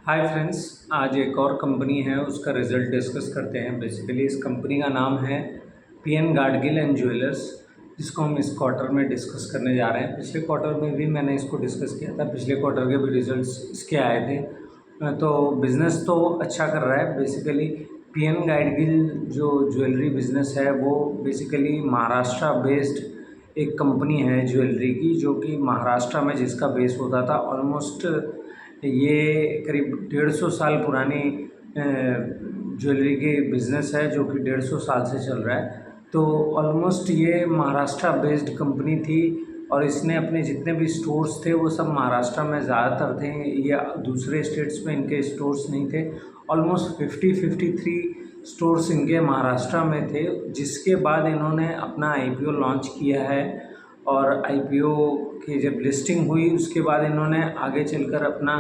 Hi friends, आज एक और कंपनी है उसका रिज़ल्ट डिस्कस करते हैं। बेसिकली इस कंपनी का नाम है पीएन गाडगिल एंड ज्वेलर्स, जिसको हम इस क्वार्टर में डिस्कस करने जा रहे हैं। पिछले क्वार्टर में भी मैंने इसको डिस्कस किया था, पिछले क्वार्टर के भी रिजल्ट्स इसके आए थे। तो बिज़नेस तो अच्छा कर रहा है। बेसिकली पीएन गाडगिल जो ज्वेलरी बिज़नेस है वो बेसिकली महाराष्ट्र बेस्ड एक कंपनी है ज्वेलरी की, जो कि महाराष्ट्र में जिसका बेस होता था। ऑलमोस्ट ये करीब 150 साल पुरानी ज्वेलरी की बिज़नेस है, जो कि 150 साल से चल रहा है। तो ऑलमोस्ट ये महाराष्ट्र बेस्ड कंपनी थी और इसने अपने जितने भी स्टोर्स थे वो सब महाराष्ट्र में ज़्यादातर थे, या दूसरे स्टेट्स में इनके स्टोर्स नहीं थे। ऑलमोस्ट 53 स्टोर्स इनके महाराष्ट्र में थे, जिसके बाद इन्होंने अपना आईपीओ लॉन्च किया है। और आईपीओ की जब लिस्टिंग हुई उसके बाद इन्होंने आगे चलकर अपना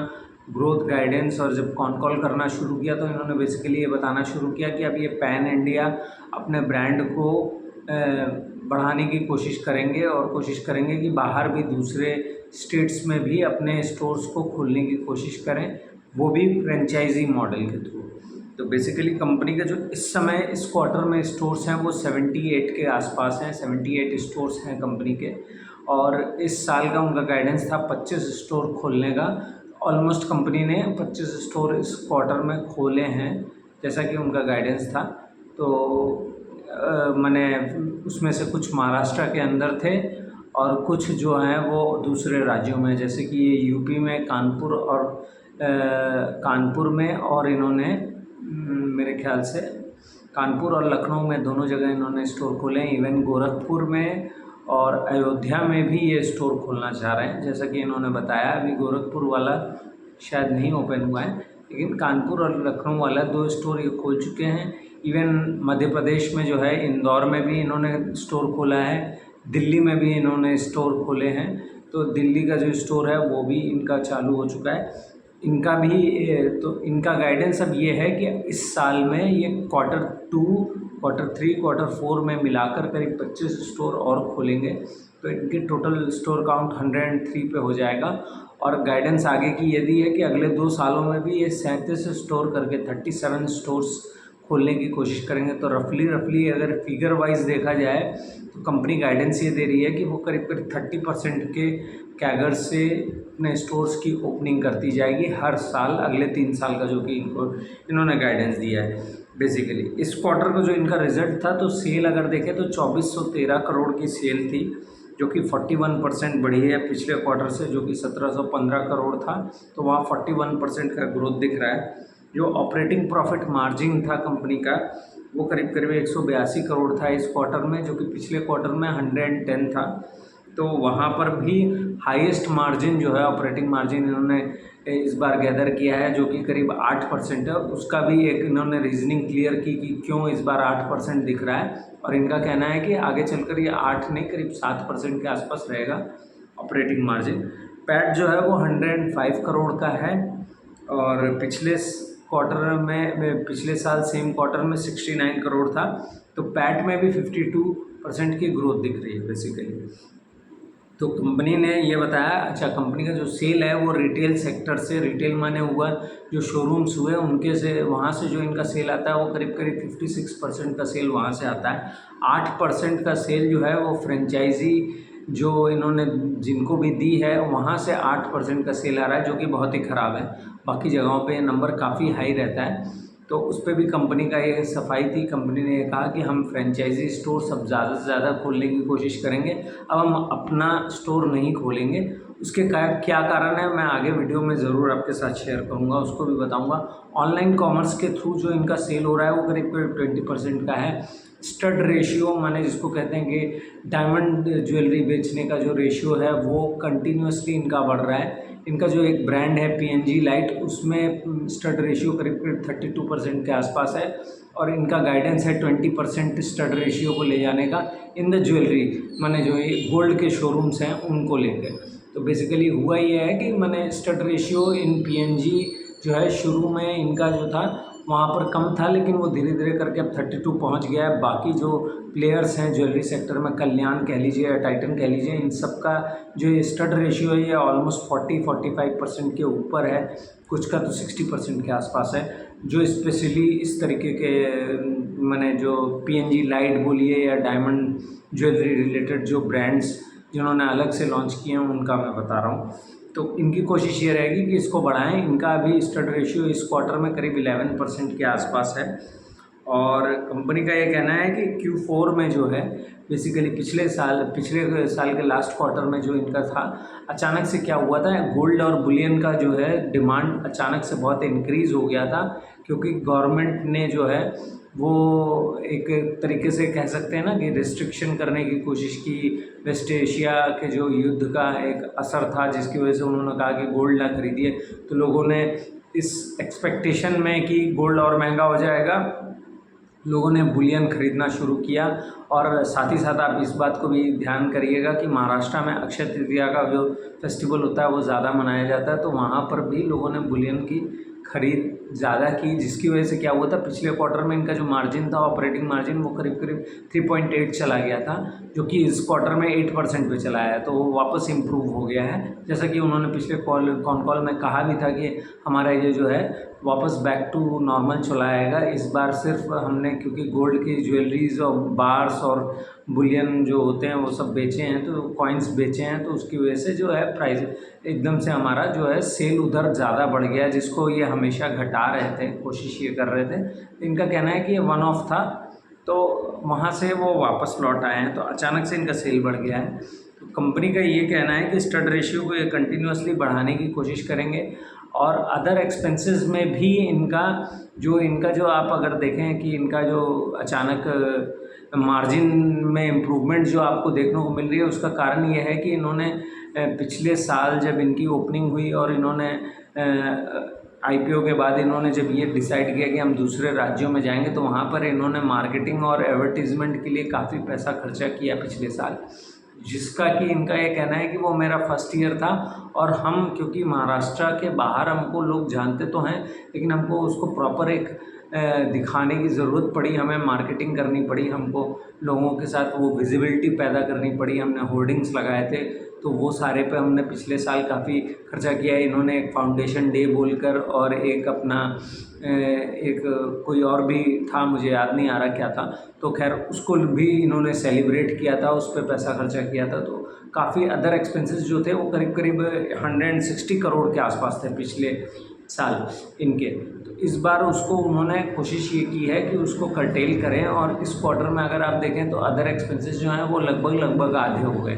ग्रोथ गाइडेंस और जब कॉल करना शुरू किया, तो इन्होंने बेसिकली ये बताना शुरू किया कि अब ये पैन इंडिया अपने ब्रांड को बढ़ाने की कोशिश करेंगे और कोशिश करेंगे कि बाहर भी दूसरे स्टेट्स में भी अपने स्टोर्स को खोलने की कोशिश करें, वो भी फ्रेंचाइजी मॉडल के थ्रू। तो बेसिकली कंपनी का जो इस समय इस क्वार्टर में स्टोर्स हैं वो 78 के आसपास हैं। 78 स्टोर्स हैं कंपनी के, और इस साल का उनका गाइडेंस था 25 स्टोर खोलने का। ऑलमोस्ट कंपनी ने 25 स्टोर इस क्वार्टर में खोले हैं, जैसा कि उनका गाइडेंस था। तो मैंने उसमें से कुछ महाराष्ट्र के अंदर थे और कुछ जो हैं वो दूसरे राज्यों में, जैसे कि ये यूपी में कानपुर में, और इन्होंने मेरे ख्याल से कानपुर और लखनऊ में दोनों जगह इन्होंने स्टोर खोले हैं। इवन गोरखपुर में और अयोध्या में भी ये स्टोर खोलना चाह रहे हैं, जैसा कि इन्होंने बताया। अभी गोरखपुर वाला शायद नहीं ओपन हुआ है, लेकिन कानपुर और लखनऊ वाला 2 स्टोर ये खोल चुके हैं। इवन मध्य प्रदेश में जो है इंदौर में भी इन्होंने स्टोर खोला है, दिल्ली में भी इन्होंने स्टोर खोले हैं। तो दिल्ली का जो स्टोर है वो भी इनका चालू हो चुका है। इनका भी तो इनका गाइडेंस अब ये है कि इस साल में ये Q2, Q3, Q4 में मिलाकर करीब 25 स्टोर और खोलेंगे। तो इनके टोटल स्टोर काउंट 103 पे हो जाएगा। और गाइडेंस आगे की ये दी है कि अगले 2 सालों में भी ये 37 स्टोर करके 37 स्टोर्स खोलने की कोशिश करेंगे। तो रफली अगर फिगर वाइज देखा जाए तो कंपनी गाइडेंस ये दे रही है कि वो करीब 30% के कैगर से अपने स्टोर्स की ओपनिंग करती जाएगी हर साल, अगले 3 साल का, जो कि इन्होंने गाइडेंस दिया है। बेसिकली इस क्वार्टर का जो इनका रिजल्ट था, तो सेल अगर देखें तो 2413 करोड़ की सेल थी, जो कि 41% बढ़ी है पिछले क्वार्टर से, जो कि 1715 करोड़ था। तो वहाँ 41% का ग्रोथ दिख रहा है। जो ऑपरेटिंग प्रॉफिट मार्जिन था कंपनी का, वो करीब 182 करोड़ था इस क्वार्टर में, जो कि पिछले क्वार्टर में 110 था। तो वहाँ पर भी हाईएस्ट मार्जिन जो है, ऑपरेटिंग मार्जिन, इन्होंने इस बार गैदर किया है, जो कि करीब 8% है। उसका भी एक इन्होंने रीजनिंग क्लियर की कि क्यों इस बार 8% दिख रहा है। और इनका कहना है कि आगे चलकर ये 8 नहीं, करीब 7% के आसपास रहेगा ऑपरेटिंग मार्जिन। पैट जो है वो 105 करोड़ का है, और पिछले साल सेम क्वार्टर में 69 करोड़ था। तो पैट में भी 52% की ग्रोथ दिख रही है बेसिकली। तो कंपनी ने ये बताया, अच्छा, कंपनी का जो सेल है वो रिटेल सेक्टर से, रिटेल माने हुआ जो शोरूम्स हुए उनके से, वहाँ से जो इनका सेल आता है वो करीब 56% का सेल वहाँ से आता है। 8% का सेल जो है वो फ्रेंचाइजी जो इन्होंने जिनको भी दी है वहाँ से 8% का सेल आ रहा है, जो कि बहुत ही ख़राब है। बाकी जगहों पे नंबर काफ़ी हाई रहता है। तो उस पर भी कंपनी का ये सफाई थी। कंपनी ने ये कहा कि हम फ्रेंचाइजी स्टोर सब ज़्यादा से ज़्यादा खोलने की कोशिश करेंगे, अब हम अपना स्टोर नहीं खोलेंगे। उसके क्या कारण है मैं आगे वीडियो में ज़रूर आपके साथ शेयर करूँगा, उसको भी बताऊँगा। ऑनलाइन कॉमर्स के थ्रू जो इनका सेल हो रहा है वो करीब 20% का है। स्टड रेशियो माने जिसको कहते हैं कि डायमंड ज्वेलरी बेचने का जो रेशियो है वो कंटिन्यूसली इनका बढ़ रहा है। इनका जो एक ब्रांड है PNG लाइट, उसमें स्टड रेशियो करीब 32% के आसपास है, और इनका गाइडेंस है 20% स्टड रेशियो को ले जाने का इन द ज्वेलरी, माने जो ये गोल्ड के शोरूम्स हैं उनको लेकर। तो बेसिकली हुआ ये है कि माने स्टड रेशियो इन PNG जो है शुरू में इनका जो था वहाँ पर कम था, लेकिन वो धीरे धीरे करके अब 32 पहुँच गया है। बाकी जो प्लेयर्स हैं ज्वेलरी सेक्टर में, कल्याण कह लीजिए या टाइटन कह लीजिए, इन सब का जो ये स्टड रेशियो है ये ऑलमोस्ट 40-45% के ऊपर है, कुछ का तो 60% के आसपास है। जो स्पेशली इस तरीके के मैंने जो पीएनजी लाइट बोलिए या डायमंड ज्वेलरी रिलेटेड जो ब्रांड्स जिन्होंने अलग से लॉन्च किए हैं उनका मैं बता रहा हूँ। तो इनकी कोशिश ये रहेगी कि इसको बढ़ाएं। इनका अभी स्टड रेशियो इस क्वार्टर में करीब 11% के आसपास है। और कंपनी का ये कहना है कि Q4 में जो है बेसिकली पिछले साल के लास्ट क्वार्टर में जो इनका था, अचानक से क्या हुआ था, गोल्ड और बुलियन का जो है डिमांड अचानक से बहुत इंक्रीज़ हो गया था, क्योंकि गवर्नमेंट ने जो है वो एक तरीके से कह सकते हैं ना कि रिस्ट्रिक्शन करने की कोशिश की। वेस्ट एशिया के जो युद्ध का एक असर था, जिसकी वजह से उन्होंने कहा कि गोल्ड ना खरीदिए। तो लोगों ने इस एक्सपेक्टेशन में कि गोल्ड और महंगा हो जाएगा, लोगों ने बुलियन खरीदना शुरू किया। और साथ ही साथ आप इस बात को भी ध्यान करिएगा कि महाराष्ट्र में अक्षय तृतीया का जो फेस्टिवल होता है वो ज़्यादा मनाया जाता है, तो वहाँ पर भी लोगों ने बुलियन की खरीद ज़्यादा की, जिसकी वजह से क्या हुआ था, पिछले क्वार्टर में इनका जो मार्जिन था, ऑपरेटिंग मार्जिन, वो करीब करीब 3.8 चला गया था, जो कि इस क्वार्टर में 8% पे चला है। तो वो वापस इम्प्रूव हो गया है, जैसा कि उन्होंने पिछले कॉल में कहा भी था कि हमारा ये जो है वापस बैक टू नॉर्मल चला आएगा। इस बार सिर्फ हमने क्योंकि गोल्ड की ज्वेलरीज और बार्स और बुलियन जो होते हैं वो सब बेचे हैं, तो कॉइन्स बेचे हैं, तो उसकी वजह से जो है प्राइस एकदम से हमारा जो है सेल उधर ज़्यादा बढ़ गया, जिसको ये हमेशा घटा रहे थे, कोशिश ये कर रहे थे। इनका कहना है कि ये वन ऑफ था, तो वहाँ से वो वापस लौट आए हैं, तो अचानक से इनका सेल बढ़ गया है। तो कंपनी का ये कहना है कि स्टड रेशियो को ये कंटिन्यूसली बढ़ाने की कोशिश करेंगे। और अदर एक्सपेंसेस में भी इनका जो आप अगर देखें कि इनका जो अचानक मार्जिन में इम्प्रूवमेंट जो आपको देखने को मिल रही है, उसका कारण ये है कि इन्होंने पिछले साल जब इनकी ओपनिंग हुई और इन्होंने आईपीओ के बाद इन्होंने जब ये डिसाइड किया कि हम दूसरे राज्यों में जाएंगे, तो वहाँ पर इन्होंने मार्केटिंग और एडवर्टीज़मेंट के लिए काफ़ी पैसा खर्चा किया पिछले साल, जिसका कि इनका ये कहना है कि वो मेरा फर्स्ट ईयर था और हम क्योंकि महाराष्ट्र के बाहर हमको लोग जानते तो हैं, लेकिन हमको उसको प्रॉपर एक दिखाने की ज़रूरत पड़ी, हमें मार्केटिंग करनी पड़ी, हमको लोगों के साथ वो विजिबिलिटी पैदा करनी पड़ी। हमने होर्डिंग्स लगाए थे, तो वो सारे पे हमने पिछले साल काफ़ी खर्चा किया है। इन्होंने एक फाउंडेशन डे बोलकर और एक अपना एक कोई और भी था, मुझे याद नहीं आ रहा क्या था, तो खैर उसको भी इन्होंने सेलिब्रेट किया था, उस पर पैसा खर्चा किया था। तो काफ़ी अदर एक्सपेंसेस जो थे वो करीब करीब 160 करोड़ के आसपास थे पिछले साल इनके। तो इस बार उसको उन्होंने कोशिश ये की है कि उसको कर्टेल करें, और इस क्वार्टर में अगर आप देखें तो अदर एक्सपेंसेस जो हैं वो लगभग आधे हो गए।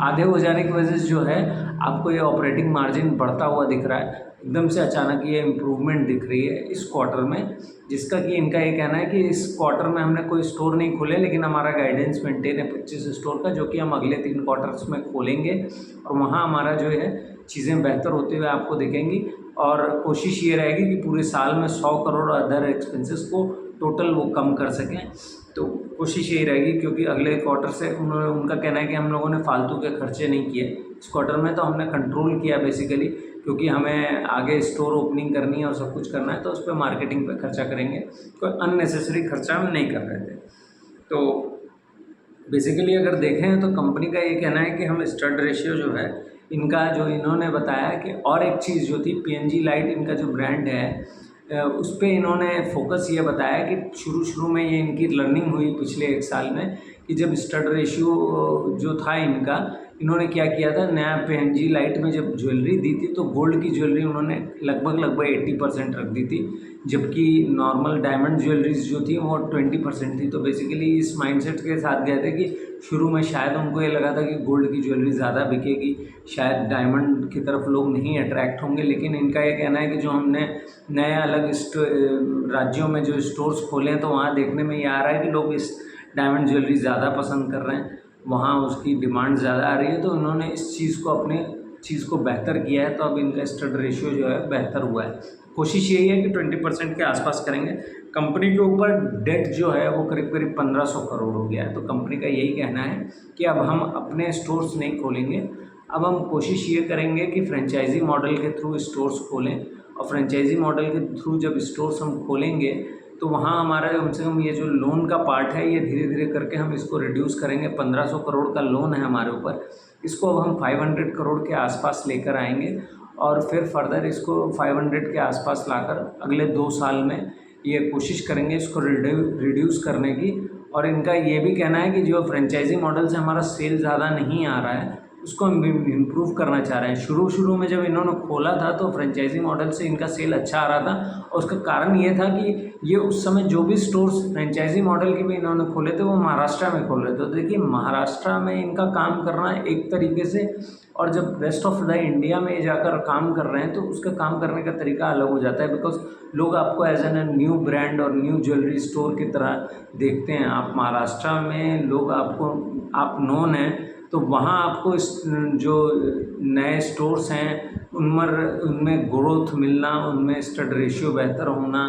आधे हो जाने की वजह से जो है आपको ये ऑपरेटिंग मार्जिन बढ़ता हुआ दिख रहा है, एकदम से अचानक ये इम्प्रूवमेंट दिख रही है इस क्वार्टर में, जिसका कि इनका ये कहना है कि इस क्वार्टर में हमने कोई स्टोर नहीं खोले, लेकिन हमारा गाइडेंस मेंटेन है 25 स्टोर का, जो कि हम अगले 3 क्वार्टर्स में खोलेंगे और वहाँ हमारा जो है चीज़ें बेहतर होते हुए आपको दिखेंगी। और कोशिश ये रहेगी कि पूरे साल में 100 करोड़ अदर एक्सपेंसेस को टोटल वो कम कर सकें। तो कोशिश यही रहेगी, क्योंकि अगले क्वार्टर से उनका कहना है कि हम लोगों ने फालतू के खर्चे नहीं किए इस क्वार्टर में, तो हमने कंट्रोल किया बेसिकली, क्योंकि हमें आगे स्टोर ओपनिंग करनी है और सब कुछ करना है, तो उस पर मार्केटिंग पे खर्चा करेंगे, कोई अननेसेसरी खर्चा हम नहीं कर रहे थे। तो बेसिकली अगर देखें तो कंपनी का ये कहना है कि हम स्टड रेशियो जो है इनका, जो इन्होंने बताया कि और एक चीज़ जो थी पीएनजी लाइट, इनका जो ब्रांड है उस पर इन्होंने फोकस ये बताया कि शुरू में ये इनकी लर्निंग हुई पिछले 1 साल में कि जब स्टड रेशियो जो था इनका, इन्होंने क्या किया था, नया पीएनजी लाइट में जब ज्वेलरी दी थी तो गोल्ड की ज्वेलरी उन्होंने लगभग 80% रख दी थी, जबकि नॉर्मल डायमंड ज्वेलरीज जो थी वो 20% थी। तो बेसिकली इस माइंडसेट के साथ गए थे कि शुरू में शायद उनको ये लगा था कि गोल्ड की ज्वेलरी ज़्यादा बिकेगी, शायद डायमंड की तरफ लोग नहीं अट्रैक्ट होंगे, लेकिन इनका ये कहना है कि जो हमने नए अलग राज्यों में जो स्टोर्स खोले हैं, तो वहाँ देखने में ये आ रहा है कि लोग इस डायमंड ज्वेलरी ज़्यादा पसंद कर रहे हैं, वहाँ उसकी डिमांड ज़्यादा आ रही है, तो इन्होंने इस चीज़ को अपने चीज़ को बेहतर किया है, तो अब इनका स्टड रेशियो जो है बेहतर हुआ है। कोशिश यही है कि 20% के आसपास करेंगे। कंपनी के ऊपर डेट जो है वो करीब 1500 करोड़ हो गया है, तो कंपनी का यही कहना है कि अब हम अपने स्टोर्स नहीं खोलेंगे, अब हम कोशिश ये करेंगे कि फ्रेंचाइज़ी मॉडल के थ्रू स्टोर्स खोलें, और फ्रेंचाइज़ी मॉडल के थ्रू जब स्टोर्स हम खोलेंगे तो वहाँ हमारा कम से कम ये जो लोन का पार्ट है ये धीरे धीरे करके हम इसको रिड्यूस करेंगे। 1500 करोड़ का लोन है हमारे ऊपर, इसको अब हम 500 करोड़ के आसपास लेकर आएंगे, और फिर फर्दर इसको 500 के आसपास लाकर अगले 2 साल में ये कोशिश करेंगे इसको रिड्यूस करने की। और इनका ये भी कहना है कि जो फ्रेंचाइज़ी मॉडल से हमारा सेल ज़्यादा नहीं आ रहा है उसको हम इम्प्रूव करना चाह रहे हैं। शुरू में जब इन्होंने खोला था तो फ्रेंचाइज़ी मॉडल से इनका सेल अच्छा आ रहा था, और उसका कारण ये था कि ये उस समय जो भी स्टोर्स फ्रेंचाइज़ी मॉडल के भी इन्होंने खोले थे वो महाराष्ट्र में खोल रहे थे। तो देखिए महाराष्ट्र में इनका काम करना एक तरीके से, और जब रेस्ट ऑफ द इंडिया में जाकर काम कर रहे हैं तो उसका काम करने का तरीका अलग हो जाता है, बिकॉज लोग आपको एज एन न्यू ब्रांड और न्यू ज्वेलरी स्टोर की तरह देखते हैं। आप महाराष्ट्र में लोग आपको आप नोन हैं, तो वहाँ आपको इस जो नए स्टोर्स हैं उनमें ग्रोथ मिलना, उनमें स्टड रेशियो बेहतर होना,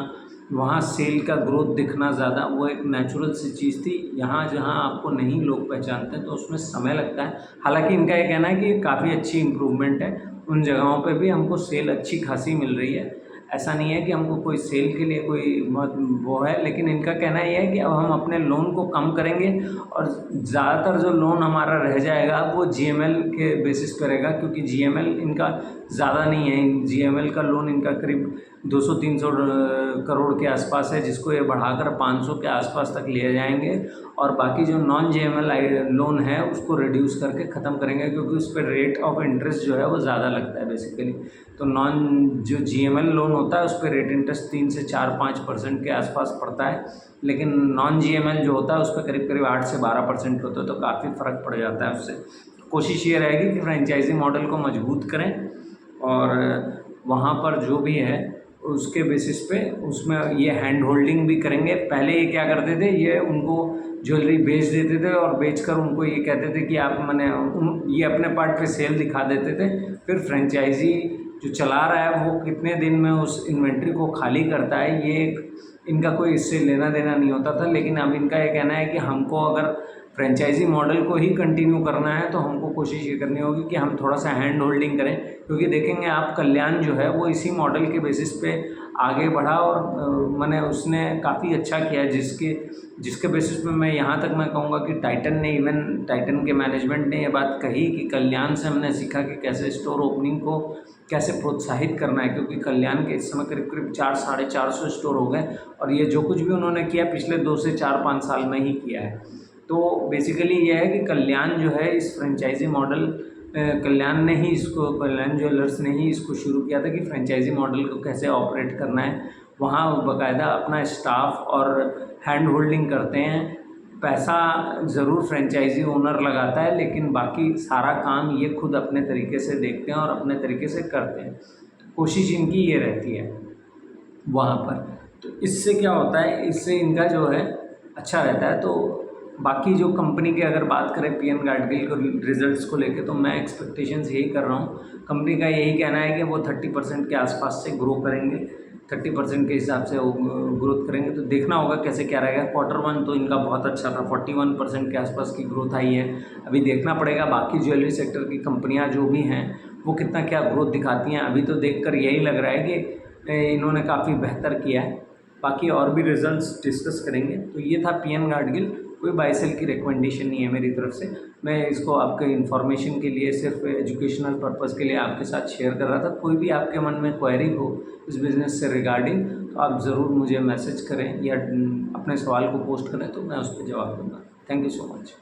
वहाँ सेल का ग्रोथ दिखना ज़्यादा, वो एक नेचुरल सी चीज़ थी। यहाँ जहाँ आपको नहीं लोग पहचानते तो उसमें समय लगता है। हालांकि इनका ये कहना है कि काफ़ी अच्छी इम्प्रूवमेंट है, उन जगहों पे भी हमको सेल अच्छी खासी मिल रही है। ऐसा नहीं है कि हमको कोई सेल के लिए कोई बहुत वो है, लेकिन इनका कहना ये है कि अब हम अपने लोन को कम करेंगे और ज़्यादातर जो लोन हमारा रह जाएगा वो जीएमएल के बेसिस पे रहेगा, क्योंकि जीएमएल इनका ज़्यादा नहीं है। जीएमएल का लोन इनका करीब 200-300 करोड़ के आसपास है, जिसको ये बढ़ाकर 500 के आसपास तक ले जाएंगे, और बाकी जो नॉन जीएमएल लोन है उसको रिड्यूस करके ख़त्म करेंगे, क्योंकि उस पर रेट ऑफ इंटरेस्ट जो है वो ज़्यादा लगता है बेसिकली। तो जो जीएमएल लोन होता है उस पर रेट इंटरेस्ट 3 से 4-5% के आसपास पड़ता है, लेकिन नॉन जीएमएल जो होता है उस पर करीब करीब 8 से 12% होता है, तो काफ़ी फ़र्क पड़ जाता है उससे। कोशिश ये रहेगी कि फ्रेंचाइजी मॉडल को मजबूत करें, और वहाँ पर जो भी है उसके बेसिस पे उसमें ये हैंड होल्डिंग भी करेंगे। पहले ये क्या करते थे, ये उनको ज्वेलरी बेच देते थे और बेचकर उनको ये कहते थे कि आप ये अपने पार्ट पे सेल दिखा देते थे। फिर फ्रेंचाइजी जो चला रहा है वो कितने दिन में उस इन्वेंट्री को खाली करता है, ये इनका कोई इससे लेना देना नहीं होता था। लेकिन अब इनका ये कहना है कि हमको अगर फ्रेंचाइजी मॉडल को ही कंटिन्यू करना है तो हमको कोशिश ये करनी होगी कि हम थोड़ा सा हैंड होल्डिंग करें, क्योंकि देखेंगे आप कल्याण जो है वो इसी मॉडल के बेसिस पे आगे बढ़ा, और उसने काफ़ी अच्छा किया, जिसके बेसिस पे मैं यहाँ तक मैं कहूँगा कि टाइटन के मैनेजमेंट ने ये बात कही कि कल्याण से हमने सीखा कि कैसे स्टोर ओपनिंग को कैसे प्रोत्साहित करना है, क्योंकि कल्याण के इस समय करीब करीब 400-450 स्टोर हो गए, और ये जो कुछ भी उन्होंने किया पिछले 2 से 4-5 साल में ही किया है। तो बेसिकली ये है कि कल्याण जो है इस फ्रेंचाइजी मॉडल कल्याण ज्वेलर्स ने ही इसको शुरू किया था कि फ्रेंचाइजी मॉडल को कैसे ऑपरेट करना है। वहाँ बाकायदा अपना स्टाफ और हैंड होल्डिंग करते हैं। पैसा ज़रूर फ्रेंचाइजी ओनर लगाता है, लेकिन बाकी सारा काम ये खुद अपने तरीके से देखते हैं और अपने तरीके से करते हैं। कोशिश इनकी ये रहती है वहाँ पर। तो इससे क्या होता है, इससे इनका जो है अच्छा रहता है। तो बाकी जो कंपनी की अगर बात करें पीएन गाडगिल को रिजल्ट्स को लेके, तो मैं एक्सपेक्टेशंस यही कर रहा हूँ। कंपनी का यही कहना है कि वो 30% के आसपास से ग्रो करेंगे, 30% के हिसाब से वो ग्रोथ करेंगे। तो देखना होगा कैसे क्या रहेगा। Q1 तो इनका बहुत अच्छा था, 41% के आसपास की ग्रोथ आई है। अभी देखना पड़ेगा बाकी ज्वेलरी सेक्टर की कंपनियाँ जो भी हैं वो कितना क्या ग्रोथ दिखाती हैं। अभी तो देखकर यही लग रहा है कि इन्होंने काफ़ी बेहतर किया है। बाकी और भी रिजल्ट्स डिस्कस करेंगे। तो ये था पीएन गाडगिल। कोई बाय सेल की रिकमेंडेशन नहीं है मेरी तरफ से, मैं इसको आपके इन्फॉर्मेशन के लिए, सिर्फ एजुकेशनल पर्पज़ के लिए आपके साथ शेयर कर रहा था। कोई भी आपके मन में क्वेरी हो इस बिज़नेस से रिगार्डिंग तो आप ज़रूर मुझे मैसेज करें या अपने सवाल को पोस्ट करें, तो मैं उस पर जवाब दूँगा। Thank you so much.